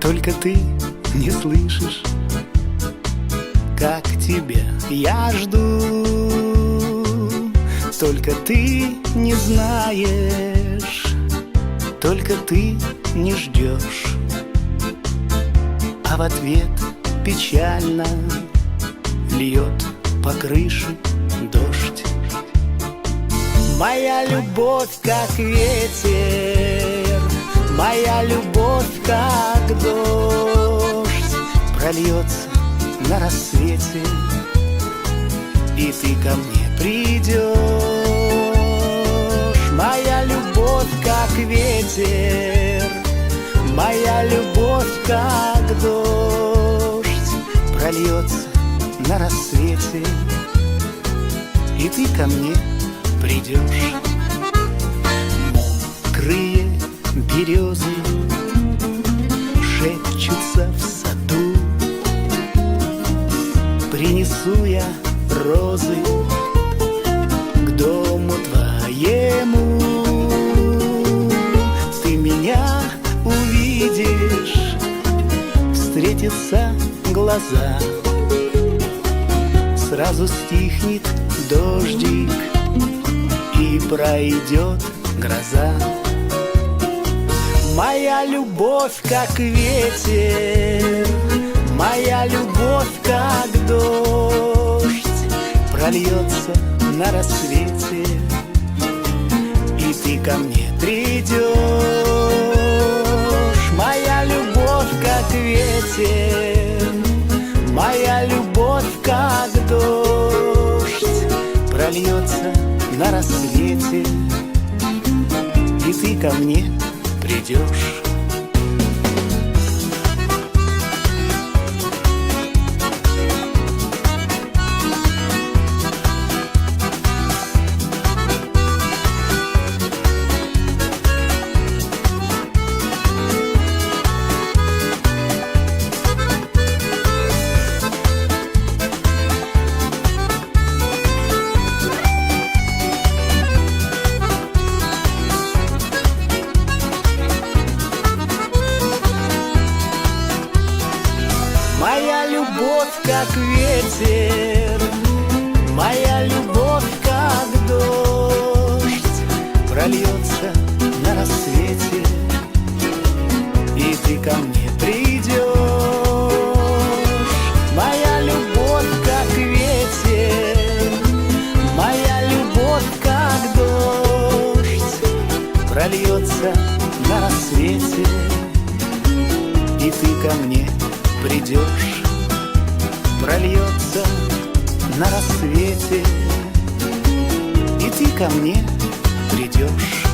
Только ты не слышишь, как тебя я жду. Только ты не знаешь, только ты не ждешь, а в ответ печально льет по крыше дождь. Моя любовь, как ветер, моя любовь, как дождь, прольется на рассвете, и ты ко мне придешь. Моя любовь, как ветер, моя любовь, как дождь, прольется на рассвете, и ты ко мне придешь. Мокрые березы шепчутся в саду, принесу я розы к дому твоему. Ты меня увидишь, встретятся глаза, сразу стихнет дождик и пройдет гроза. Моя любовь, как ветер, моя любовь, как дождь, прольется на рассвете, и ты ко мне придешь. Моя любовь, как ветер, моя любовь, как дождь, прольется на рассвете, и ты ко мне придешь. Моя любовь, как ветер, моя любовь, как дождь, прольется на рассвете, и ты ко мне придешь. Моя любовь, как ветер, моя любовь, как дождь, прольется на рассвете, и ты ко мне придешь, прольется на рассвете, и ты ко мне придешь.